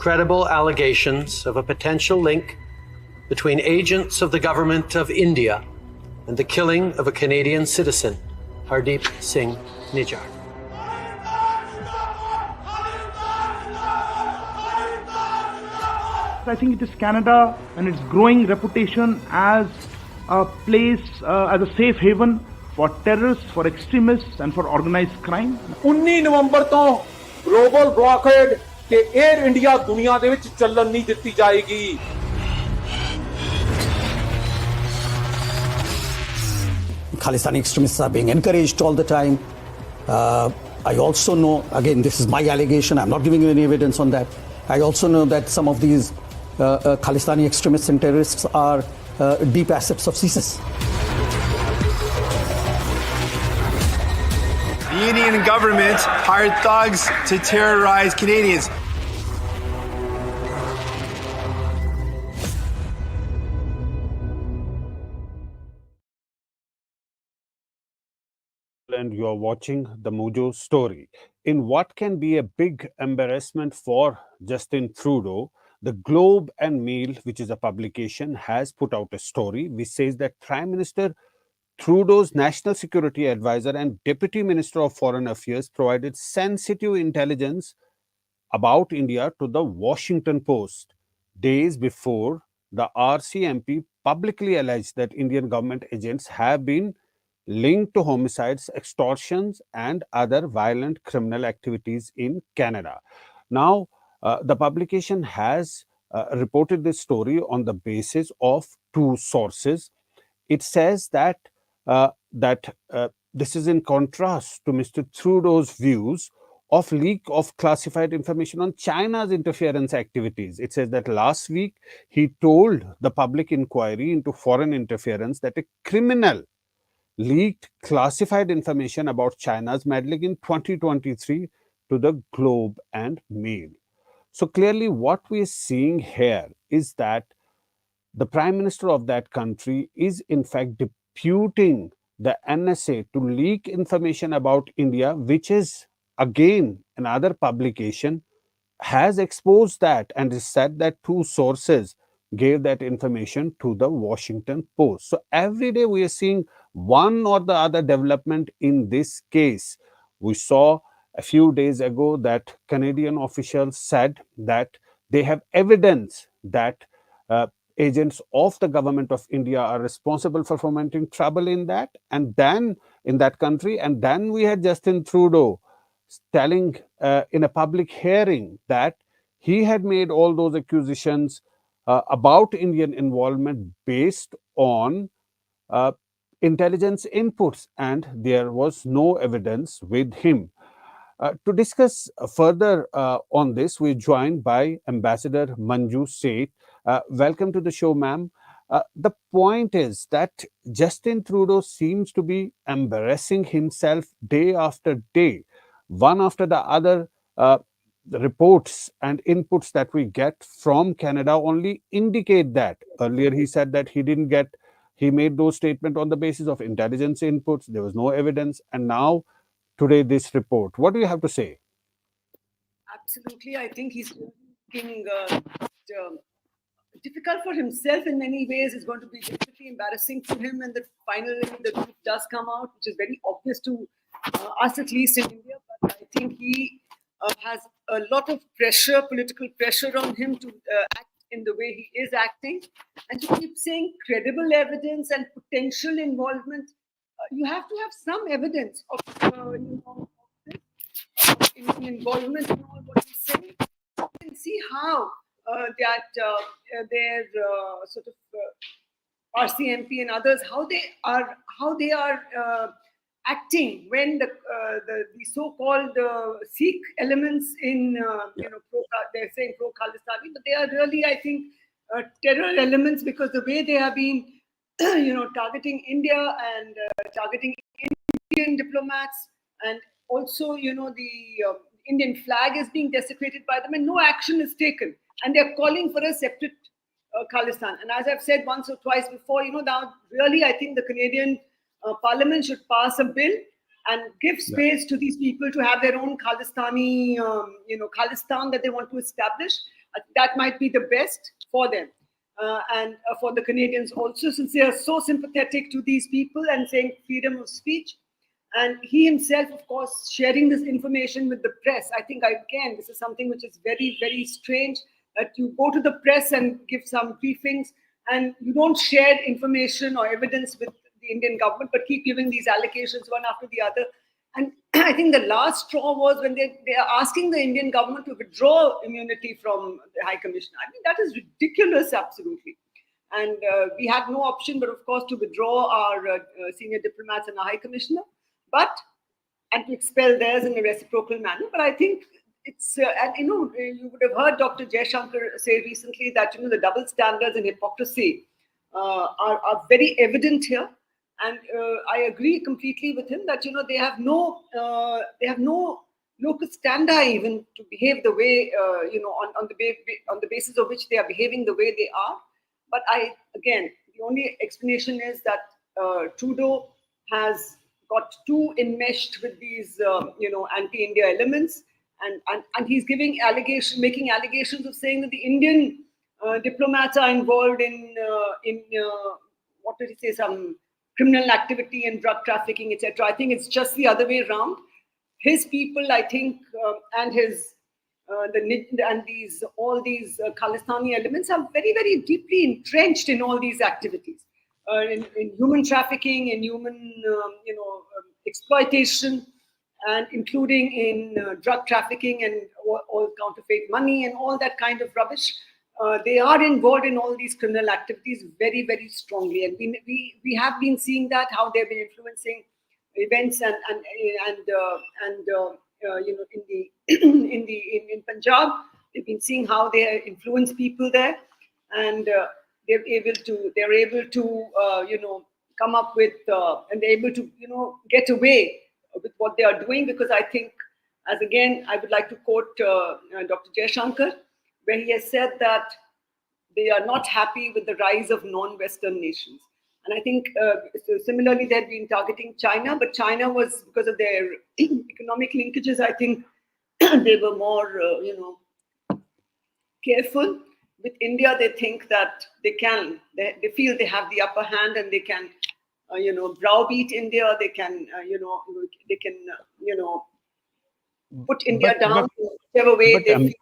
credible allegations of a potential link between agents of the government of India and the killing of a Canadian citizen, Hardeep Singh Nijjar. I think it is Canada and its growing reputation as a place, as a safe haven for terrorists, for extremists and for organized crime. 19 ਨਵੰਬਰ ਤੋਂ global ਬਲੌਕੇਡ ਤੇ air India ਦੁਨੀਆ ਦੇ ਵਿੱਚ ਚੱਲਣ ਨਹੀਂ ਦਿੱਤੀ ਜਾਏਗੀ। Khalistani extremists are being encouraged all the time. I also know, again, this is my allegation, I'm not giving you any evidence on that. I also know that some of these Khalistani extremists and terrorists are deep assets of CSIS. The Indian government hired thugs to terrorize Canadians. And you are watching the Mojo story. In what can be a big embarrassment for Justin Trudeau, the Globe and Mail, which is a publication, has put out a story which says that Prime Minister Trudeau's National Security Advisor and Deputy Minister of Foreign Affairs provided sensitive intelligence about India to the Washington Post days before the RCMP publicly alleged that Indian government agents have been linked to homicides, extortions, and other violent criminal activities in Canada. Now, the publication has reported this story on the basis of two sources. It says that this is in contrast to Mr. Trudeau's views of leak of classified information on China's interference activities. It says that last week he told the public inquiry into foreign interference that a criminal leaked classified information about China's meddling in 2023 to the Globe and Mail. So clearly what we are seeing here is that the Prime Minister of that country is in fact deputing the NSA to leak information about India, which is again another publication has exposed that and has said that two sources gave that information to the Washington Post. So every day we are seeing one or the other development in this case. We saw a few days ago that Canadian officials said that they have evidence that agents of the government of India are responsible for fomenting trouble in that country. And then we had Justin Trudeau telling in a public hearing that he had made all those accusations about Indian involvement based on intelligence inputs, and there was no evidence with him. To discuss further on this, we're joined by Ambassador Manju Seth. Welcome to the show, ma'am. The point is that Justin Trudeau seems to be embarrassing himself day after day. One after the other, the reports and inputs that we get from Canada only indicate that. Earlier, he said that he made those statements on the basis of intelligence inputs. There was no evidence. And now, today, this report. What do you have to say? Absolutely. I think he's making difficult for himself in many ways. It's going to be definitely embarrassing for him when finally the truth does come out, which is very obvious to us, at least in India. But I think he has a lot of pressure, political pressure on him to act in the way he is acting. And to keep saying credible evidence and potential involvement, you have to have some evidence of involvement in all what he's saying. You can see how their sort of RCMP and others, how they are acting when the so-called Sikh elements in they're saying pro-Khalistani, but they are really, I think, terror elements, because the way they have been targeting India and targeting Indian diplomats, and also the Indian flag is being desecrated by them and no action is taken, and they're calling for a separate Khalistan. And as I've said once or twice before, now really I think the Canadian Parliament should pass a bill and give space to these people to have their own Khalistani, Khalistan that they want to establish. That might be the best for them. And for the Canadians also, since they are so sympathetic to these people and saying freedom of speech. And he himself, of course, sharing this information with the press. I think, again, this is something which is very, very strange, that you go to the press and give some briefings and you don't share information or evidence with the Indian government, but keep giving these allocations one after the other. And I think the last straw was when they are asking the Indian government to withdraw immunity from the High Commissioner. I mean, that is ridiculous, absolutely. And we had no option but, of course, to withdraw our senior diplomats and our High Commissioner, and to expel theirs in a reciprocal manner. But I think it's, and you would have heard Dr. Jaishankar say recently that, the double standards and hypocrisy are very evident here. And I agree completely with him that, they have no locus standi even to behave the way, on the basis of which they are behaving the way they are. But the only explanation is that Trudeau has got too enmeshed with these, anti-India elements, and he's making allegations of saying that the Indian diplomats are involved in what did he say, some criminal activity and drug trafficking, etc. I think it's just the other way around. His people, I think, and his all these Khalistani elements are very, very deeply entrenched in all these activities, in human trafficking, in human, exploitation, and including in drug trafficking and all counterfeit money and all that kind of rubbish. They are involved in all these criminal activities very, very strongly, and we have been seeing that, how they've been influencing events in Punjab. We've been seeing how they influence people there, and they're able to come up with and they're able to get away with what they are doing, because I think, as again, I would like to quote Dr. Jaishankar, where he has said that they are not happy with the rise of non-Western nations. And I think similarly, they've been targeting China, but China was, because of their economic linkages, I think they were more, careful. With India, they think that they feel they have the upper hand, and they can, browbeat India. They can, put India down whichever way they feel.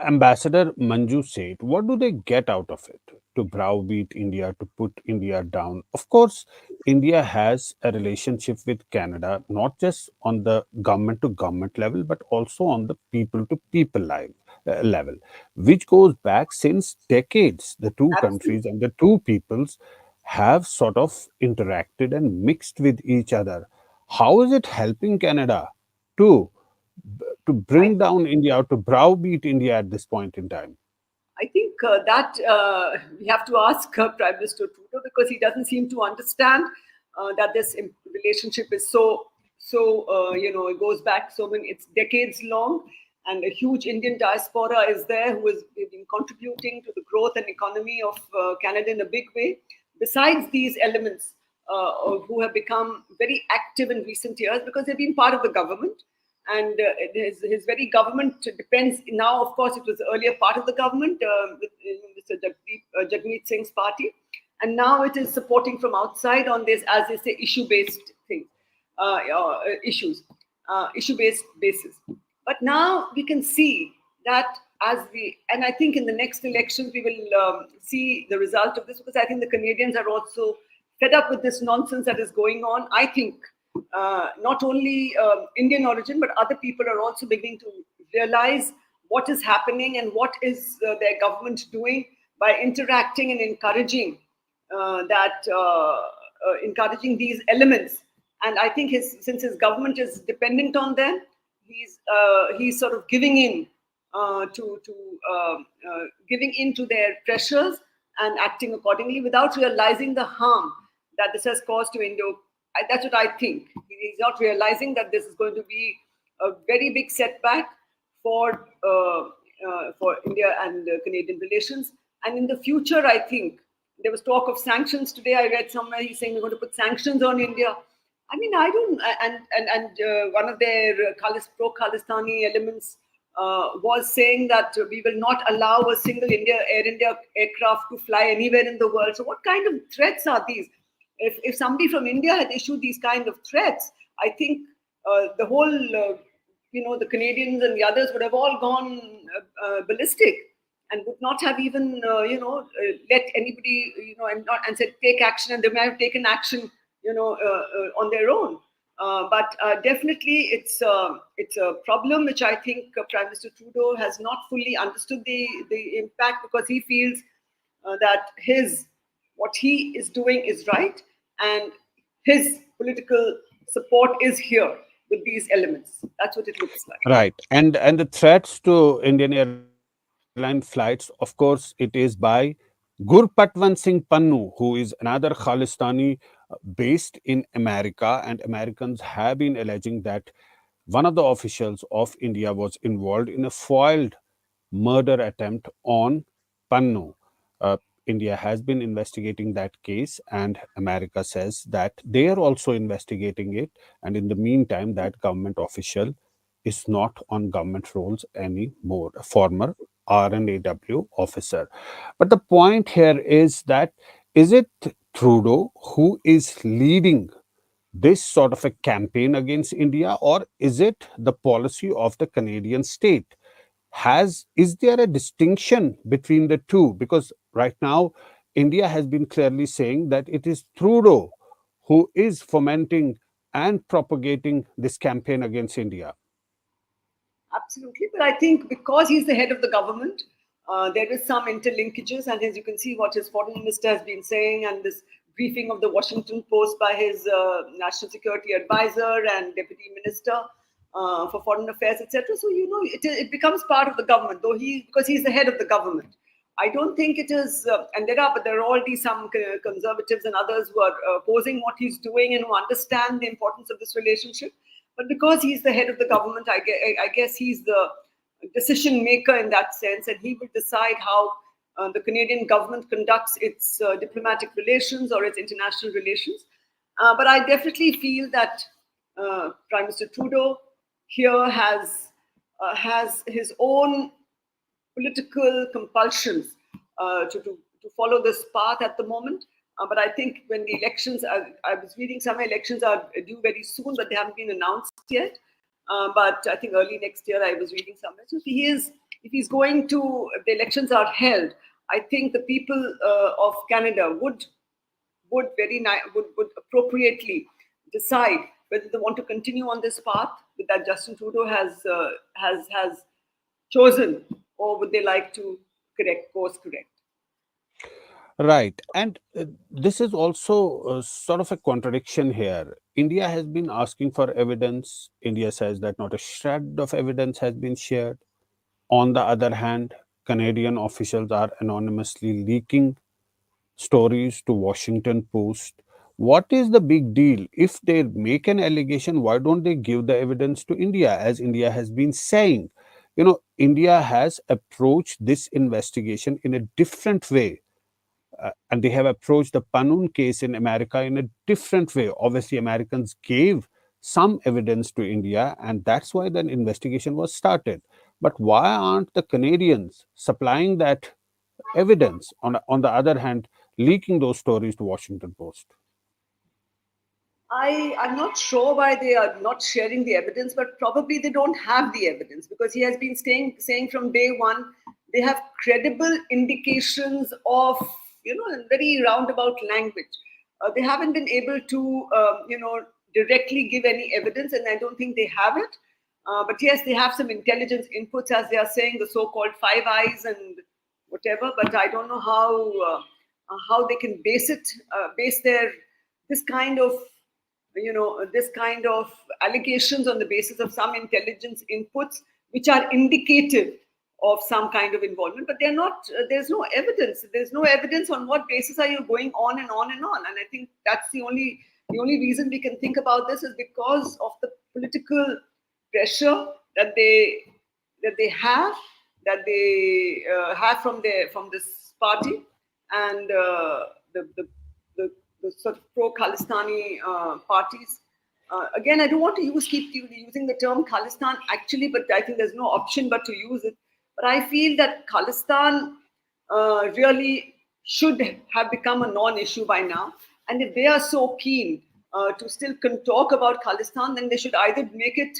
Ambassador Manju Seth, what do they get out of it? To browbeat India, to put India down? Of course, India has a relationship with Canada, not just on the government-to-government level, but also on the people-to-people level, which goes back since decades. The two countries and the two peoples have sort of interacted and mixed with each other. How is it helping Canada to bring down India, or to browbeat India at this point in time? I think that we have to ask Prime Minister Trudeau, because he doesn't seem to understand that this relationship is it goes back it's decades long, and a huge Indian diaspora is there who has been contributing to the growth and economy of Canada in a big way. Besides these elements who have become very active in recent years because they've been part of the government. And his very government depends now. Of course, it was earlier part of the government with Mr. Jagmeet Singh's party, and now it is supporting from outside on this, as they say, issue-based things, issue-based basis. But now we can see that and I think in the next elections we will see the result of this, because I think the Canadians are also fed up with this nonsense that is going on. I think. Not only Indian origin, but other people are also beginning to realize what is happening and what is their government doing by interacting and encouraging encouraging these elements. And I think since his government is dependent on them, he's sort of giving in to their pressures and acting accordingly without realizing the harm that this has caused to Indo. That's what I think. He's not realizing that this is going to be a very big setback for India and Canadian relations. And in the future, I think there was talk of sanctions today. I read somewhere he's saying we're going to put sanctions on India. I mean, I don't. And one of their pro-Khalistani elements was saying that we will not allow a single Air India aircraft to fly anywhere in the world. So what kind of threats are these? If somebody from India had issued these kind of threats, I think the whole, the Canadians and the others would have all gone ballistic and would not have even, let anybody, and said take action, and they may have taken action, on their own. But definitely, it's a problem which I think Prime Minister Trudeau has not fully understood the impact, because he feels that what he is doing is right, and his political support is here with these elements. That's what it looks like. Right. And the threats to Indian airline flights, of course, it is by Gurpatwant Singh Pannu, who is another Khalistani based in America, and Americans have been alleging that one of the officials of India was involved in a foiled murder attempt on Pannu. India has been investigating that case, and America says that they are also investigating it. And in the meantime, that government official is not on government rolls anymore, a former RNAW officer. But the point here is that, is it Trudeau who is leading this sort of a campaign against India, or is it the policy of the Canadian state? Is there a distinction between the two? Because right now, India has been clearly saying that it is Trudeau who is fomenting and propagating this campaign against India. Absolutely. But I think because he's the head of the government, there is some interlinkages. And as you can see, what his foreign minister has been saying, and this briefing of the Washington Post by his national security advisor and deputy minister for foreign affairs, etc. So, it becomes part of the government, because he's the head of the government. I don't think it is, and there are already some conservatives and others who are opposing what he's doing and who understand the importance of this relationship. But because he's the head of the government, I guess he's the decision maker in that sense, and he will decide how the Canadian government conducts its diplomatic relations or its international relations. But I definitely feel that Prime Minister Trudeau here has his own political compulsions to follow this path at the moment. But I think when the elections, I was reading some elections are due very soon, but they haven't been announced yet. But I think early next year, I was reading somewhere. So if the elections are held, I think the people of Canada would appropriately decide whether they want to continue on this path that Justin Trudeau has chosen, or would they like to course correct. Right. And this is also sort of a contradiction here. India has been asking for evidence. India says that not a shred of evidence has been shared. On the other hand, Canadian officials are anonymously leaking stories to Washington Post. What is the big deal? If they make an allegation, why don't they give the evidence to India, as India has been saying? India has approached this investigation in a different way. And they have approached the Panun case in America in a different way. Obviously, Americans gave some evidence to India, and that's why the investigation was started. But why aren't the Canadians supplying that evidence? On the other hand, leaking those stories to Washington Post? I'm not sure why they are not sharing the evidence, but probably they don't have the evidence, because he has been saying from day one they have credible indications of, very roundabout language. They haven't been able to, directly give any evidence, and I don't think they have it. But yes, they have some intelligence inputs, as they are saying, the so-called Five Eyes and whatever. But I don't know how they can base this kind of allegations on the basis of some intelligence inputs, which are indicative of some kind of involvement, but they're not. There's no evidence. There's no evidence on what basis are you going on and on and on. And I think that's the only reason we can think about this is because of the political pressure that they have from this party, and the sort of pro-Khalistani parties again, I don't want to keep using the term Khalistan actually, but I think there's no option but to use it. But I feel that Khalistan really should have become a non-issue by now. And if they are so keen to still talk about Khalistan, then they should either make it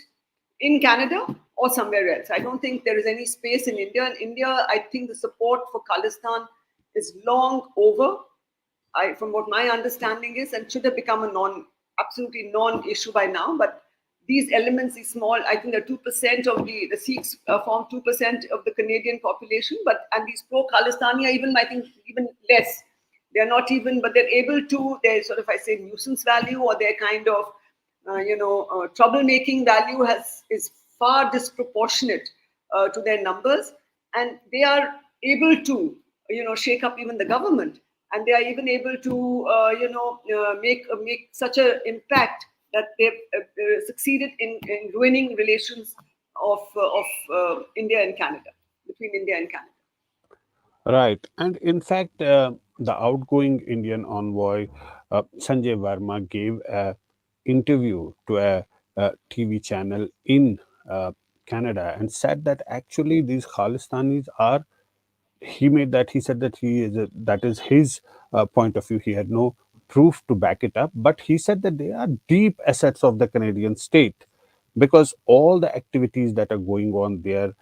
in Canada or somewhere else. I don't think there is any space in India. In India, I think the support for Khalistan is long over. From what my understanding is, and should have become a absolutely non-issue by now. But these elements, these small, I think they're 2% of the Sikhs form 2% of the Canadian population, and these pro-Khalistani are even, I think, even less. They're not even, but they're able to, their sort of, I say, nuisance value or their kind of, troublemaking value is far disproportionate to their numbers, and they are able to, shake up even the government. And they are even able to, make such an impact that they've succeeded in ruining relations of India and Canada, between India and Canada. Right. And in fact, the outgoing Indian envoy, Sanjay Verma, gave an interview to a TV channel in Canada and said that actually these Khalistanis are, he said that that is his point of view. He had no proof to back it up, but he said that they are deep assets of the Canadian state because all the activities that are going on there,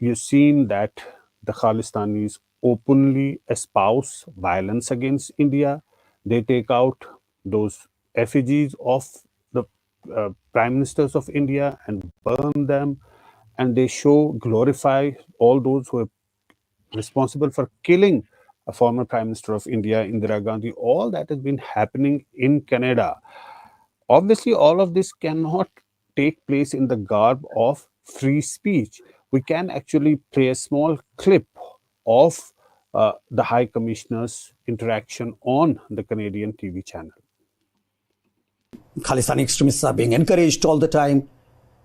you've seen that the Khalistanis openly espouse violence against India. They take out those effigies of the prime ministers of India and burn them, and they glorify all those who are responsible for killing a former Prime Minister of India, Indira Gandhi. All that has been happening in Canada. Obviously, all of this cannot take place in the garb of free speech. We can actually play a small clip of the High Commissioner's interaction on the Canadian TV channel. Khalistani extremists are being encouraged all the time.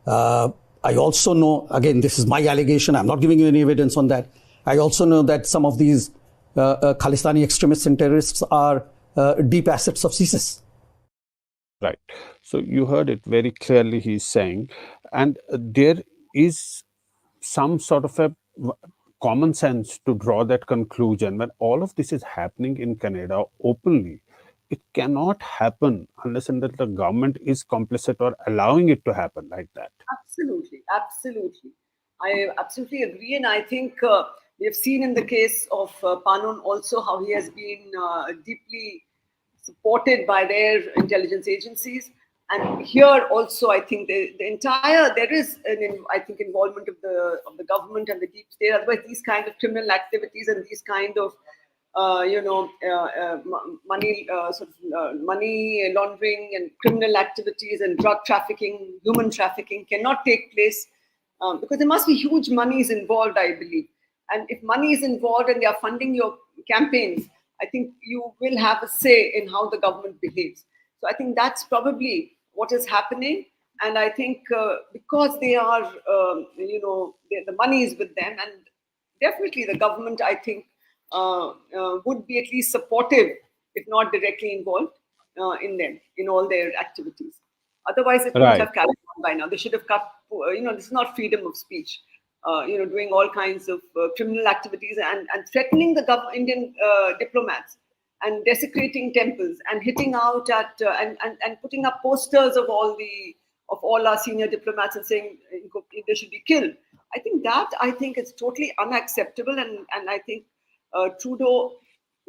I also know, again, this is my allegation, I'm not giving you any evidence on that. I also know that some of these Khalistani extremists and terrorists are deep assets of CSIS. Right. So you heard it very clearly, he's saying. And there is some sort of a common sense to draw that conclusion. When all of this is happening in Canada openly, it cannot happen unless and until the government is complicit or allowing it to happen like that. Absolutely, absolutely. I absolutely agree. And I think we have seen in the case of Panon also how he has been deeply supported by their intelligence agencies. And here also, I think there is I think involvement of the government and the deep state. Otherwise, these kind of criminal activities and these kind of money laundering and criminal activities and drug trafficking, human trafficking cannot take place because there must be huge monies involved, I believe. And if money is involved and they are funding your campaigns, I think you will have a say in how the government behaves. So I think that's probably what is happening. And I think because they are, the money is with them, and definitely the government, I think, would be at least supportive, if not directly involved in them, in all their activities. Otherwise, it wouldn't have carried on by now. They should have cut, this is not freedom of speech. Doing all kinds of criminal activities and threatening the Indian diplomats and desecrating temples and hitting out at and putting up posters of all our senior diplomats and saying they should be killed. I think is totally unacceptable, and I think Trudeau,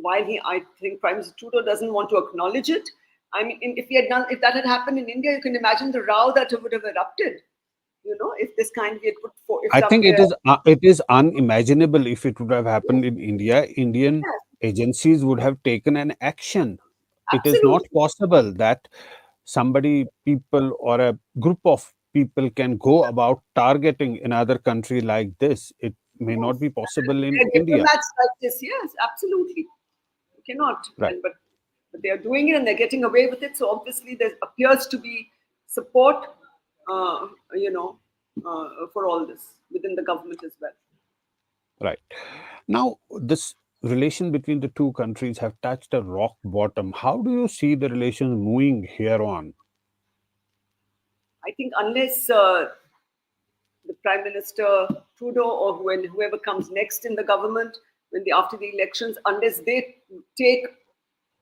I think Prime Minister Trudeau doesn't want to acknowledge it. I mean, if that had happened in India, you can imagine the row that would have erupted. If this kind of put for. I think it is unimaginable if it would have happened in India. Indian agencies would have taken an action. Absolutely. It is not possible that people or a group of people can go about targeting another country like this. It may not be possible in India. Diplomats like this, yes, absolutely. You cannot. Right. But they are doing it and they're getting away with it. So obviously there appears to be support, for all this within the government as well. Right. Now, this relation between the two countries have touched a rock bottom. How do you see the relations moving here on? I think unless the Prime Minister Trudeau or whoever comes next in the government after the elections, unless they take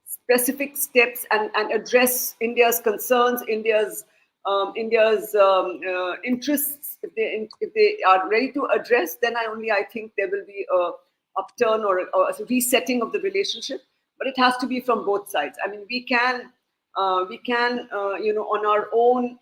specific steps and address India's concerns, India's interests, if they are ready to address, then I think there will be a upturn or a resetting of the relationship. But it has to be from both sides. I mean, we can on our own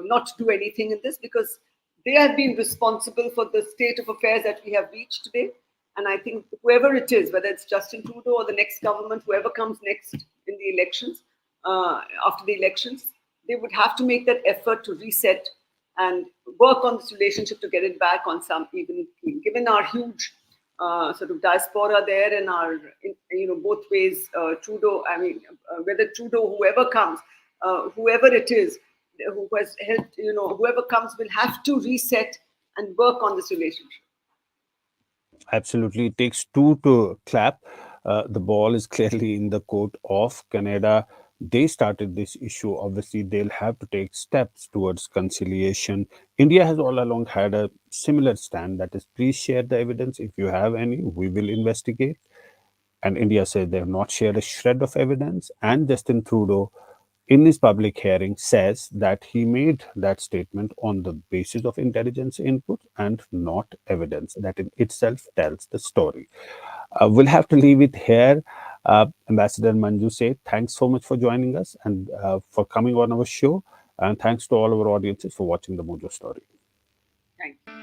not do anything in this, because they have been responsible for the state of affairs that we have reached today. And I think whoever it is, whether it's Justin Trudeau or the next government, whoever comes next in the elections, after the elections, they would have to make that effort to reset and work on this relationship to get it back on some even keel. Given our huge sort of diaspora there and our, both ways, Trudeau, whether Trudeau, whoever comes, whoever it is who has helped, whoever comes will have to reset and work on this relationship. Absolutely. It takes two to clap. The ball is clearly in the court of Canada. They started this issue. Obviously, they'll have to take steps towards conciliation. India has all along had a similar stand, that is, please share the evidence. If you have any, we will investigate. And India said they have not shared a shred of evidence. And Justin Trudeau, in his public hearing, says that he made that statement on the basis of intelligence input and not evidence. That in itself tells the story. We'll have to leave it here. Ambassador Manju Seth, thanks so much for joining us and for coming on our show. And thanks to all our audiences for watching the Mojo Story. Thank you.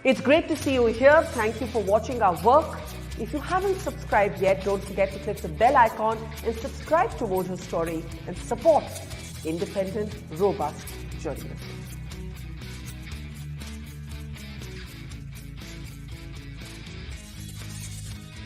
It's great to see you here. Thank you for watching our work. If you haven't subscribed yet, don't forget to click the bell icon and subscribe to Mojo Story and support independent, robust journalism.